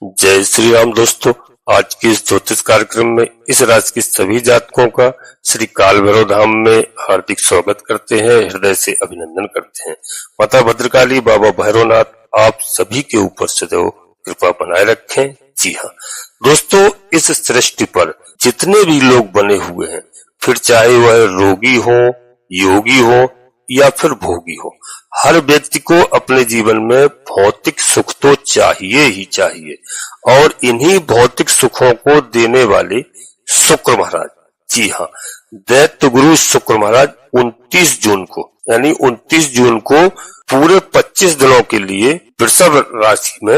जय श्री राम दोस्तों। आज के इस ज्योतिष कार्यक्रम में इस राशि के सभी जातकों का श्री काल भैरव धाम में हार्दिक स्वागत करते हैं, हृदय से अभिनंदन करते हैं। माता भद्रकाली, बाबा भैरवनाथ आप सभी के ऊपर सदैव कृपा बनाए रखें। जी हाँ दोस्तों, इस सृष्टि पर जितने भी लोग बने हुए हैं, फिर चाहे वह रोगी हो, योगी हो या फिर भोगी हो, हर व्यक्ति को अपने जीवन में भौतिक सुख तो चाहिए ही चाहिए। और इन्हीं भौतिक सुखों को देने वाले शुक्र महाराज, जी हाँ, दैत्य गुरु शुक्र महाराज 29 जून को यानी 29 जून को पूरे 25 दिनों के लिए वृषभ राशि में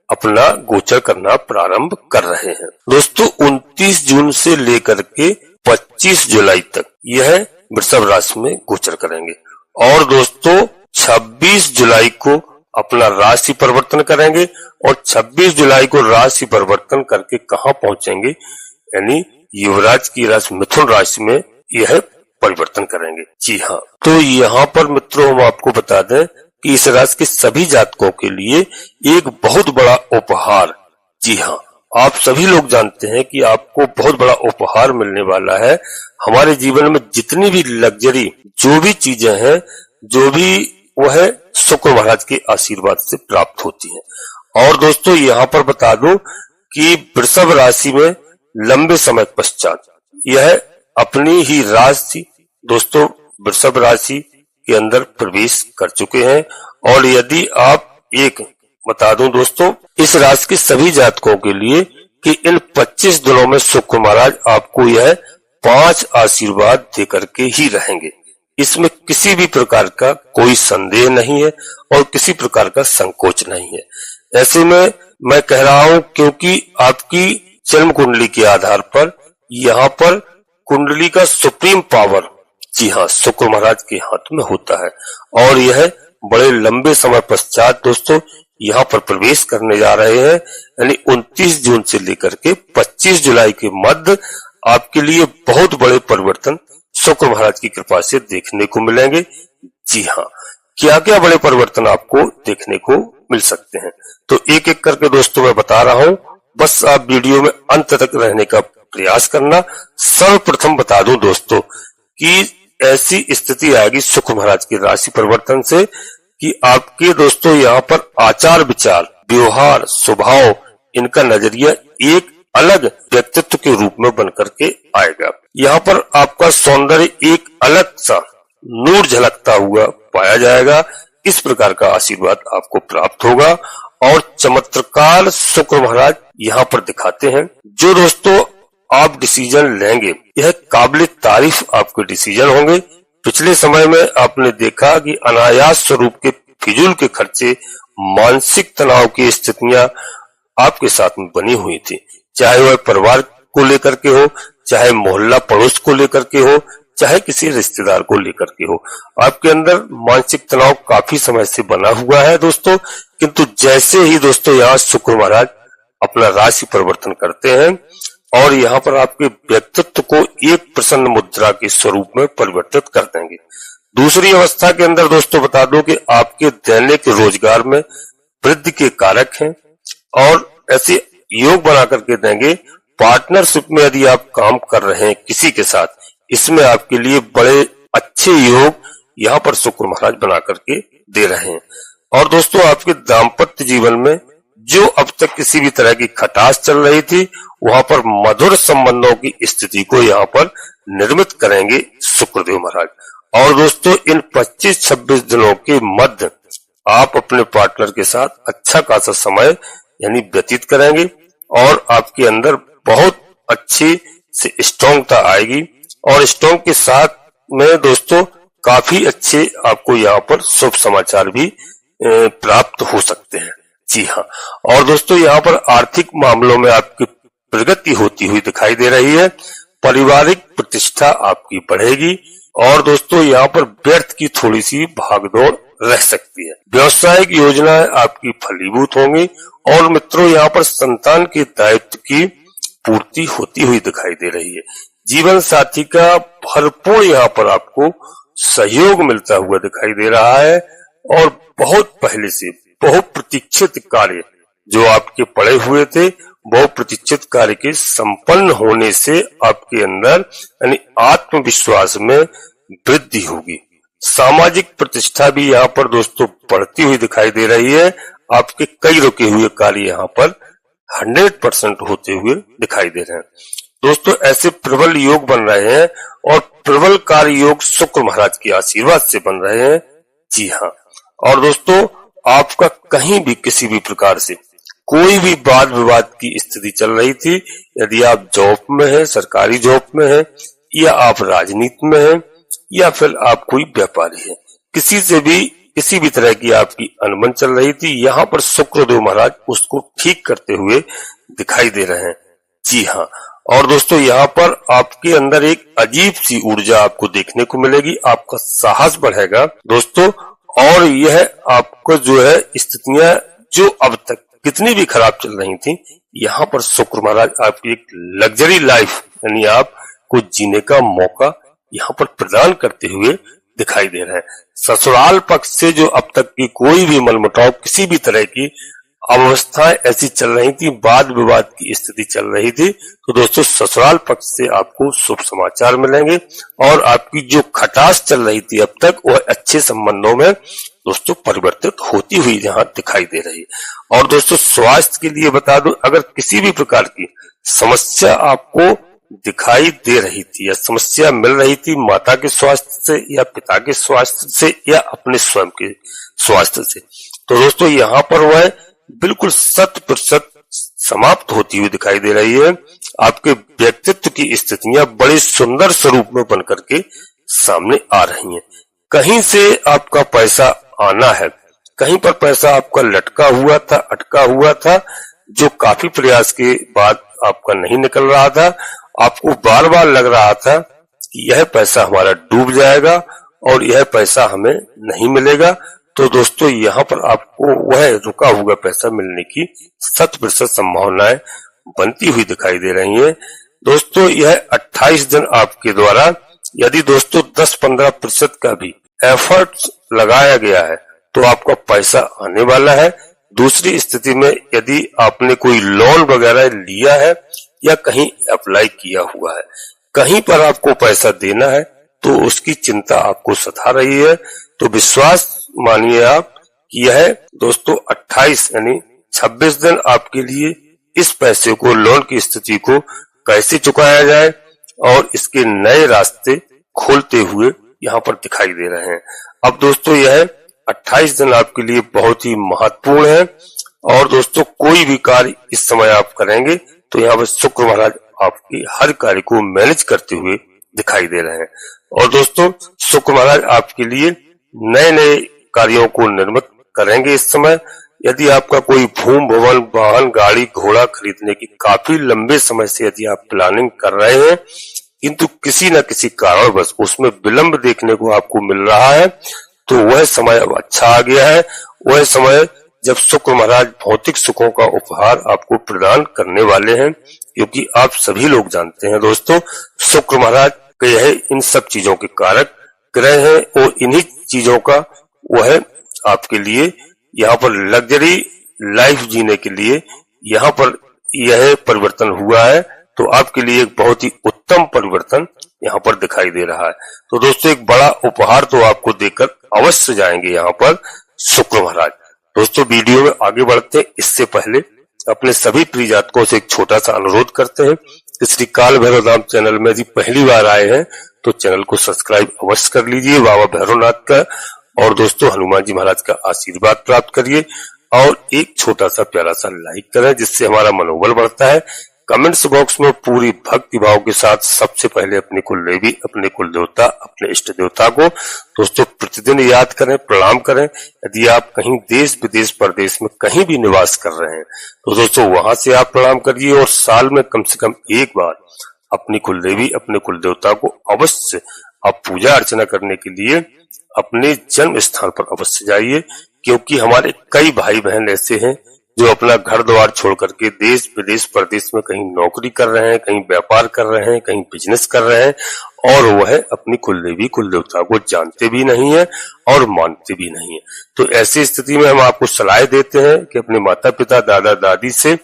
अपना गोचर करना प्रारंभ कर रहे हैं। दोस्तों 29 जून से लेकर के 25 जुलाई तक यह वृषभ राशि में गोचर करेंगे। और दोस्तों 26 जुलाई को अपना राशि परिवर्तन करेंगे और 26 जुलाई को राशि परिवर्तन करके कहाँ पहुंचेंगे, यानी युवराज की राशि मिथुन राशि में यह परिवर्तन करेंगे। जी हाँ, तो यहाँ पर मित्रों हम आपको बता दें कि इस राशि के सभी जातकों के लिए एक बहुत बड़ा उपहार, जी हाँ, आप सभी लोग जानते हैं कि आपको बहुत बड़ा उपहार मिलने वाला है। हमारे जीवन में जितनी भी लग्जरी जो भी चीजें हैं, जो भी वह शुक्र महाराज के आशीर्वाद से प्राप्त होती हैं। और दोस्तों यहाँ पर बता दूं कि वृषभ राशि में लंबे समय पश्चात यह अपनी ही राशि दोस्तों वृषभ राशि के अंदर प्रवेश कर चुके हैं। और यदि आप बता दूं दोस्तों, इस राशि के सभी जातकों के लिए कि इन 25 दिनों में शुक्र महाराज आपको यह 5 आशीर्वाद देकर के ही रहेंगे। इसमें किसी भी प्रकार का कोई संदेह नहीं है और किसी प्रकार का संकोच नहीं है। ऐसे में मैं कह रहा हूं क्योंकि आपकी जन्म कुंडली के आधार पर यहाँ पर कुंडली का सुप्रीम पावर, जी हाँ, शुक्र महाराज के हाथ में होता है। और यह बड़े लंबे समय पश्चात दोस्तों यहाँ पर प्रवेश करने जा रहे हैं, यानी 29 जून से लेकर के 25 जुलाई के मध्य आपके लिए बहुत बड़े परिवर्तन शुक्र महाराज की कृपा से देखने को मिलेंगे। जी हाँ, क्या क्या बड़े परिवर्तन आपको देखने को मिल सकते हैं, तो एक एक करके दोस्तों मैं बता रहा हूँ, बस आप वीडियो में अंत तक रहने का प्रयास करना। सर्वप्रथम बता दूं दोस्तों कि ऐसी स्थिति आएगी शुक्र महाराज की राशि परिवर्तन से कि आपके दोस्तों यहाँ पर आचार विचार, व्यवहार, स्वभाव, इनका नजरिया एक अलग व्यक्तित्व के रूप में बनकर के आएगा। यहाँ पर आपका सौंदर्य एक अलग सा नूर झलकता हुआ पाया जाएगा। इस प्रकार का आशीर्वाद आपको प्राप्त होगा। और चमत्कार शुक्र महाराज यहाँ पर दिखाते हैं। जो दोस्तों आप डिसीजन लेंगे, यह काबिल तारीफ आपके डिसीजन होंगे। पिछले समय में आपने देखा कि अनायास स्वरूप के फिजूल के खर्चे, मानसिक तनाव की स्थितियां आपके साथ में बनी हुई थी, चाहे वह परिवार को लेकर के हो, चाहे मोहल्ला पड़ोस को लेकर के हो, चाहे किसी रिश्तेदार को लेकर के हो। आपके अंदर मानसिक तनाव काफी समय से बना हुआ है दोस्तों। किंतु जैसे ही दोस्तों यहाँ शुक्र महाराज अपना राशि परिवर्तन करते हैं और यहाँ पर आपके व्यक्तित्व को एक प्रसन्न मुद्रा के स्वरूप में परिवर्तित कर देंगे। दूसरी अवस्था के अंदर दोस्तों बता दो कि आपके दैनिक रोजगार में वृद्धि के कारक हैं और ऐसे योग बना करके देंगे। पार्टनरशिप में यदि आप काम कर रहे हैं किसी के साथ, इसमें आपके लिए बड़े अच्छे योग यहाँ पर शुक्र महाराज बना करके दे रहे हैं। और दोस्तों आपके दाम्पत्य जीवन में जो अब तक किसी भी तरह की खटास चल रही थी, वहां पर मधुर संबंधों की स्थिति को यहाँ पर निर्मित करेंगे शुक्रदेव महाराज। और दोस्तों इन 25-26 दिनों के मध्य आप अपने पार्टनर के साथ अच्छा खासा समय यानी व्यतीत करेंगे और आपके अंदर बहुत अच्छी से स्ट्रॉन्गता आएगी। और स्ट्रॉन्ग के साथ में दोस्तों काफी अच्छे आपको यहाँ पर शुभ समाचार भी प्राप्त हो सकते हैं। जी हाँ, और दोस्तों यहाँ पर आर्थिक मामलों में आपकी प्रगति होती हुई दिखाई दे रही है। पारिवारिक प्रतिष्ठा आपकी बढ़ेगी। और दोस्तों यहाँ पर व्यर्थ की थोड़ी सी भागदौड़ रह सकती है। व्यवसायिक योजनाएं आपकी फलीभूत होंगी। और मित्रों यहाँ पर संतान के दायित्व की पूर्ति होती हुई दिखाई दे रही है। जीवन साथी का भरपूर यहाँ पर आपको सहयोग मिलता हुआ दिखाई दे रहा है। और बहुत पहले से बहुत प्रतीक्षित कार्य जो आपके पड़े हुए थे बहु प्रतीक्षित कार्य के संपन्न होने से आपके अंदर यानी आत्मविश्वास में वृद्धि होगी। सामाजिक प्रतिष्ठा भी यहाँ पर दोस्तों बढ़ती हुई दिखाई दे रही है। आपके कई रुके हुए कार्य यहाँ पर 100% होते हुए दिखाई दे रहे हैं। दोस्तों ऐसे प्रबल योग बन रहे हैं और प्रबल कार्य योग शुक्र महाराज के आशीर्वाद से बन रहे हैं। जी हाँ, और दोस्तों आपका कहीं भी किसी भी प्रकार से कोई भी वाद विवाद की स्थिति चल रही थी, यदि आप जॉब में हैं, सरकारी जॉब में हैं, या आप राजनीति में हैं, या फिर आप कोई व्यापारी है, किसी से भी किसी भी तरह की आपकी अनबन चल रही थी, यहाँ पर शुक्रदेव महाराज उसको ठीक करते हुए दिखाई दे रहे हैं। जी हाँ, और दोस्तों यहाँ पर आपके अंदर एक अजीब सी ऊर्जा आपको देखने को मिलेगी, आपका साहस बढ़ेगा दोस्तों। और यह आपको जो है स्थितियां जो अब तक कितनी भी खराब चल रही थी, यहाँ पर शुक्र महाराज आपकी एक लग्जरी लाइफ यानी आपको जीने का मौका यहाँ पर प्रदान करते हुए दिखाई दे रहे हैं। ससुराल पक्ष से जो अब तक की कोई भी मनमुटाव, किसी भी तरह की अवस्थाएं ऐसी चल रही थी, वाद विवाद की स्थिति चल रही थी, तो दोस्तों ससुराल पक्ष से आपको शुभ समाचार मिलेंगे और आपकी जो खटास चल रही थी अब तक, वह अच्छे संबंधों में दोस्तों परिवर्तित होती हुई यहाँ दिखाई दे रही है। और दोस्तों स्वास्थ्य के लिए बता दूं, अगर किसी भी प्रकार की समस्या आपको दिखाई दे रही थी या समस्या मिल रही थी माता के स्वास्थ्य से या पिता के स्वास्थ्य से या अपने स्वयं के स्वास्थ्य से, तो दोस्तों यहाँ पर वह बिल्कुल 100% समाप्त होती हुई दिखाई दे रही है। आपके व्यक्तित्व की स्थितियां बड़े सुंदर स्वरूप में बनकर के सामने आ रही हैं। कहीं से आपका पैसा आना है, कहीं पर पैसा आपका लटका हुआ था, अटका हुआ था, जो काफी प्रयास के बाद आपका नहीं निकल रहा था। आपको बार बार लग रहा था कि यह पैसा हमारा डूब जाएगा और यह पैसा हमें नहीं मिलेगा, तो दोस्तों यहाँ पर आपको वह रुका हुआ पैसा मिलने की 100% संभावनाएं बनती हुई दिखाई दे रही हैं। दोस्तों यह 28 दिन आपके द्वारा यदि दोस्तों 10-15% का भी एफर्ट लगाया गया है तो आपका पैसा आने वाला है। दूसरी स्थिति में यदि आपने कोई लोन वगैरह लिया है या कहीं अप्लाई किया हुआ है, कहीं पर आपको पैसा देना है, तो उसकी चिंता आपको सता रही है, तो विश्वास मानिए आप कि यह दोस्तों 28 यानी 26 दिन आपके लिए इस पैसे को, लोन की स्थिति को कैसे चुकाया जाए और इसके नए रास्ते खोलते हुए यहाँ पर दिखाई दे रहे हैं। अब दोस्तों यह 28 दिन आपके लिए बहुत ही महत्वपूर्ण है और दोस्तों कोई भी कार्य इस समय आप करेंगे तो यहाँ पर शुक्र महाराज आपकी हर कार्य को मैनेज करते हुए दिखाई दे रहे हैं। और दोस्तों शुक्र महाराज आपके लिए नए नए कार्यों को निर्मित करेंगे इस समय। यदि आपका कोई भूमि भवन, वाहन, गाड़ी, घोड़ा खरीदने की काफी लंबे समय से यदि आप प्लानिंग कर रहे हैं, किंतु किसी न किसी कारणवश उसमें विलंब देखने को आपको मिल रहा है, तो वह समय अब अच्छा आ गया है। वह समय जब शुक्र महाराज भौतिक सुखों का उपहार आपको प्रदान करने वाले हैं, क्योंकि आप सभी लोग जानते हैं दोस्तों शुक्र महाराज यह इन सब चीजों के कारक ग्रह हैं और इन्हीं चीजों का वह आपके लिए यहाँ पर लग्जरी लाइफ जीने के लिए यहाँ पर यह परिवर्तन हुआ है, तो आपके लिए एक बहुत ही उत्तम परिवर्तन यहाँ पर दिखाई दे रहा है। तो दोस्तों एक बड़ा उपहार तो आपको देकर अवश्य जाएंगे यहाँ पर शुक्र महाराज। दोस्तों वीडियो में आगे बढ़ते हैं, इससे पहले अपने सभी प्रिय जातकों से एक छोटा सा अनुरोध करते हैं कि श्री काल भैरव धाम चैनल में यदि पहली बार आए हैं तो चैनल को सब्सक्राइब अवश्य कर लीजिए बाबा भैरवनाथ का, और दोस्तों हनुमान जी महाराज का आशीर्वाद प्राप्त करिए और एक छोटा सा प्यारा सा लाइक करें, जिससे हमारा मनोबल बढ़ता है। कमेंट्स बॉक्स में पूरी भक्ति भाव के साथ सबसे पहले अपने कुलदेवी, अपने कुल देवता, अपने इष्ट देवता को दोस्तों प्रतिदिन याद करें, प्रणाम करें। यदि आप कहीं देश विदेश परदेश में कहीं भी निवास कर रहे हैं तो दोस्तों वहां से आप प्रणाम करिए और साल में कम से कम एक बार अपनी कुलदेवी, अपने कुल देवता को अवश्य आप पूजा अर्चना करने के लिए अपने जन्म स्थान पर अवश्य जाइए, क्योंकि हमारे कई भाई बहन ऐसे हैं जो अपना घर द्वार छोड़ करके देश विदेश परदेश में कहीं नौकरी कर रहे हैं, कहीं व्यापार कर रहे हैं, कहीं बिजनेस कर रहे हैं और वह अपनी कुलदेवी कुल देवता को जानते भी नहीं है और मानते भी नहीं है। तो ऐसी स्थिति में हम आपको सलाह देते हैं कि अपने माता पिता दादा दादी से,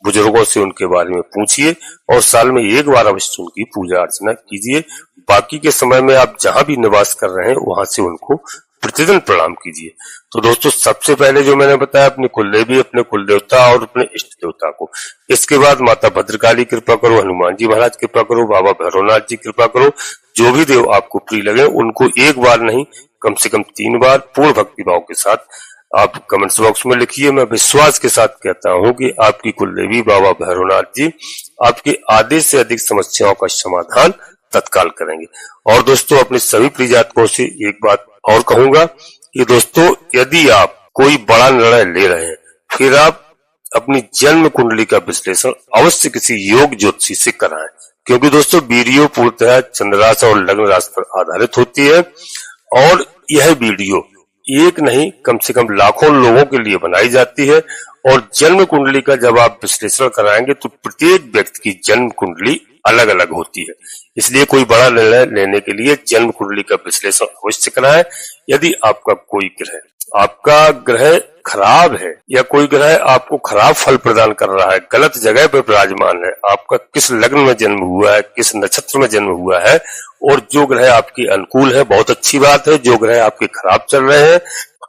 बुजुर्गों से उनके बारे में पूछिए और साल में एक बार अवश्य उनकी पूजा अर्चना कीजिए। बाकी के समय में आप जहां भी निवास कर रहे हैं वहां से उनको प्रतिदिन प्रणाम कीजिए। तो दोस्तों, सबसे पहले जो मैंने बताया अपने कुलदेवी, अपने कुल देवता और अपने इष्ट देवता को। इसके बाद माता भद्रकाली कृपा करो, हनुमान जी महाराज कृपा करो, बाबा भैरवनाथ जी कृपा करो। जो भी देव आपको प्रिय लगे उनको एक बार नहीं कम से कम 3 बार पूर्ण भक्ति भाव के साथ आप कमेंट्स बॉक्स में लिखिए। मैं विश्वास के साथ कहता हूं कि आपकी कुलदेवी बाबा भैरवनाथ जी आपके आधे से अधिक समस्याओं का समाधान तत्काल करेंगे। और दोस्तों, अपने सभी प्रिय जातकों से एक बात और कहूंगा कि दोस्तों, यदि आप कोई बड़ा निर्णय ले रहे हैं फिर आप अपनी जन्म कुंडली का विश्लेषण अवश्य किसी योग ज्योतिषी से कराएं, क्योंकि दोस्तों वीडियो पूर्णतः चंद्र राशि और लग्न राशि पर आधारित होती है और यह वीडियो एक नहीं कम से कम लाखों लोगों के लिए बनाई जाती है। और जन्म कुंडली का जब आप विश्लेषण कराएंगे तो प्रत्येक व्यक्ति की जन्म कुंडली अलग अलग होती है, इसलिए कोई बड़ा निर्णय लेने के लिए जन्म कुंडली का विश्लेषण अवश्य कराएं। यदि आपका ग्रह खराब है या कोई ग्रह आपको खराब फल प्रदान कर रहा है, गलत जगह पर विराजमान है, आपका किस लग्न में जन्म हुआ है, किस नक्षत्र में जन्म हुआ है और जो ग्रह आपके अनुकूल है बहुत अच्छी बात है, जो ग्रह आपके खराब चल रहे हैं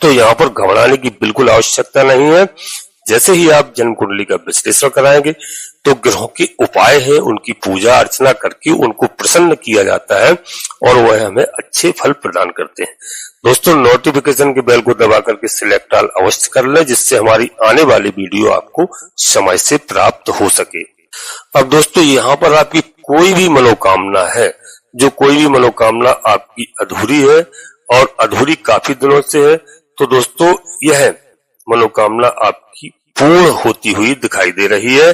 तो यहाँ पर घबराने की बिल्कुल आवश्यकता नहीं है। जैसे ही आप जन्म कुंडली का विश्लेषण कराएंगे तो ग्रहों के उपाय हैं, उनकी पूजा अर्चना करके उनको प्रसन्न किया जाता है और वह हमें अच्छे फल प्रदान करते हैं। दोस्तों, नोटिफिकेशन के बेल को दबा करके सिलेक्ट ऑल अवश्य कर लें, जिससे हमारी आने वाली वीडियो आपको समय से प्राप्त हो सके। अब दोस्तों, यहाँ पर आपकी कोई भी मनोकामना है, जो कोई भी मनोकामना आपकी अधूरी है और अधूरी काफी दिनों से है, तो दोस्तों यह मनोकामना आपकी पूर्ण होती हुई दिखाई दे रही है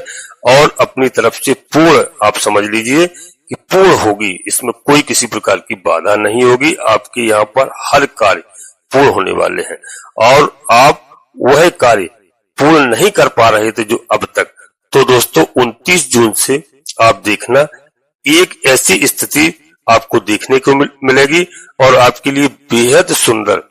और अपनी तरफ से पूर्ण आप समझ लीजिए कि पूर्ण होगी, इसमें कोई किसी प्रकार की बाधा नहीं होगी। आपके यहाँ पर हर कार्य पूर्ण होने वाले हैं और आप वह कार्य पूर्ण नहीं कर पा रहे थे जो अब तक, तो दोस्तों 29 जून से आप देखना एक ऐसी स्थिति आपको देखने को मिलेगी और आपके लिए बेहद सुंदर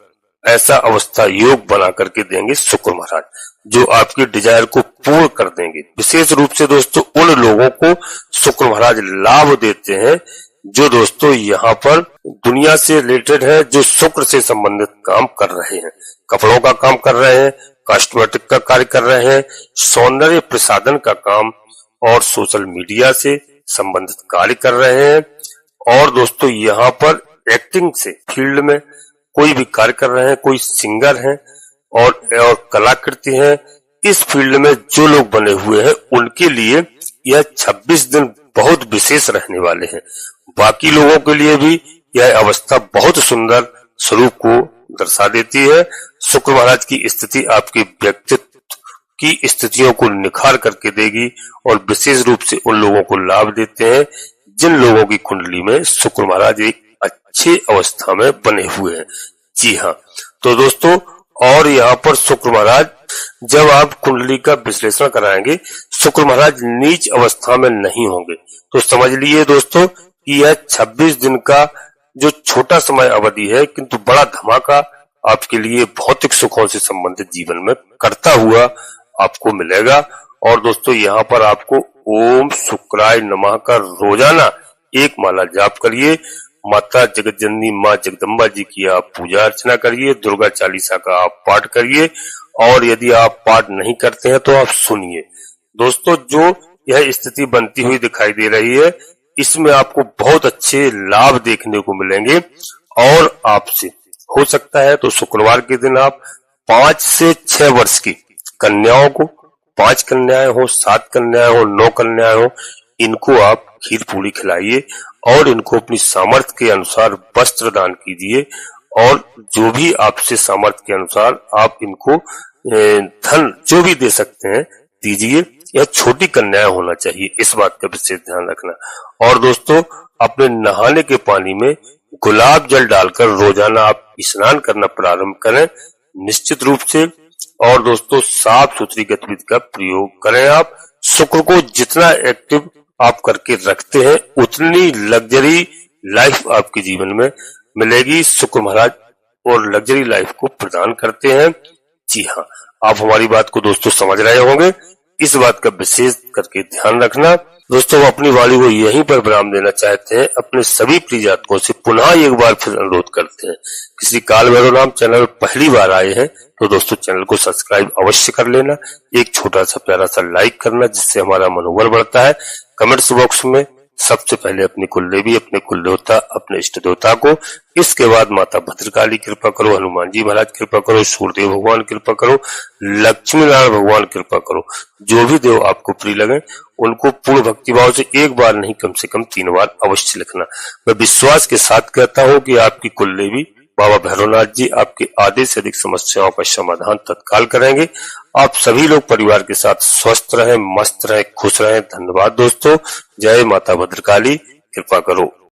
ऐसा अवस्था योग बना करके देंगे शुक्र महाराज, जो आपके डिजायर को पूर्ण कर देंगे। विशेष रूप से दोस्तों उन लोगों को शुक्र महाराज लाभ देते हैं जो दोस्तों यहाँ पर दुनिया से रिलेटेड है, जो शुक्र से संबंधित काम कर रहे हैं, कपड़ों का काम कर रहे हैं, कॉस्मेटिक का कार्य कर रहे हैं, सौंदर्य प्रसाधन का काम और सोशल मीडिया से संबंधित कार्य कर रहे हैं और दोस्तों यहाँ पर एक्टिंग से फील्ड में कोई भी कार्य कर रहे हैं, कोई सिंगर हैं और कलाकृति हैं, इस फील्ड में जो लोग बने हुए हैं उनके लिए यह 26 दिन बहुत विशेष रहने वाले हैं। बाकी लोगों के लिए भी यह अवस्था बहुत सुंदर स्वरूप को दर्शा देती है। शुक्र महाराज की स्थिति आपके व्यक्तित्व की स्थितियों को निखार करके देगी और विशेष रूप से उन लोगों को लाभ देते हैं जिन लोगों की कुंडली में शुक्र महाराज एक अच्छी अवस्था में बने हुए हैं। जी हाँ, तो दोस्तों और यहाँ पर शुक्र महाराज जब आप कुंडली का विश्लेषण कराएंगे, शुक्र महाराज नीच अवस्था में नहीं होंगे, तो समझ लीजिए दोस्तों कि यह 26 दिन का जो छोटा समय अवधि है किंतु बड़ा धमाका आपके लिए भौतिक सुखों से संबंधित जीवन में करता हुआ आपको मिलेगा। और दोस्तों यहाँ पर आपको ओम शुक्राय नमः का रोजाना 1 माला जाप करिए, माता जगत जननी माँ जगदम्बा जी की आप पूजा अर्चना करिए, दुर्गा चालीसा का आप पाठ करिए और यदि आप पाठ नहीं करते हैं तो आप सुनिए। दोस्तों जो यह स्थिति बनती हुई दिखाई दे रही है, इसमें आपको बहुत अच्छे लाभ देखने को मिलेंगे और आपसे हो सकता है तो शुक्रवार के दिन आप 5 से 6 वर्ष की कन्याओं को, 5 कन्याएं हो, 7 कन्याएं हो, 9 कन्याएं हो, इनको आप खीर पूरी खिलाइए और इनको अपनी सामर्थ्य के अनुसार वस्त्र दान कीजिए और जो भी आपसे सामर्थ्य के अनुसार आप इनको धन जो भी दे सकते हैं दीजिए। यह छोटी कन्याएं होना चाहिए, इस बात का विशेष ध्यान रखना। और दोस्तों अपने नहाने के पानी में गुलाब जल डालकर रोजाना आप स्नान करना प्रारंभ करें। निश्चित रूप से और दोस्तों साफ सुथरी गतिविधि का प्रयोग करें। आप शुक्र को जितना एक्टिव आप करके रखते हैं उतनी लग्जरी लाइफ आपके जीवन में मिलेगी। शुक्र महाराज और लग्जरी लाइफ को प्रदान करते हैं। जी हाँ, आप हमारी बात को दोस्तों समझ रहे होंगे, इस बात का विशेष करके ध्यान रखना। दोस्तों अपनी वाणी को यहीं पर विराम देना चाहते हैं। अपने सभी प्रिय जातकों से पुनः एक बार फिर अनुरोध करते हैं, किसी काल भैरव नाम चैनल पहली बार आए हैं तो दोस्तों चैनल को सब्सक्राइब अवश्य कर लेना, एक छोटा सा प्यारा सा लाइक करना जिससे हमारा मनोबल बढ़ता है। कमेंट्स बॉक्स में सबसे पहले अपनी कुलदेवी, अपने कुल देवता, अपने इष्ट देवता को, इसके बाद माता भद्रकाली कृपा करो, हनुमान जी महाराज कृपा करो, सूर्यदेव भगवान कृपा करो, लक्ष्मी नारायण भगवान कृपा करो। जो भी देव आपको प्रिय लगे उनको पूर्ण भक्ति भाव से एक बार नहीं कम से कम 3 बार अवश्य लिखना। मैं विश्वास के साथ कहता हूँ कि आपकी कुलदेवी बाबा भैरवनाथ जी आपके आधे से अधिक समस्याओं का समाधान तत्काल करेंगे। आप सभी लोग परिवार के साथ स्वस्थ रहें, मस्त रहें, खुश रहें। धन्यवाद दोस्तों। जय माता भद्रकाली, कृपा करो।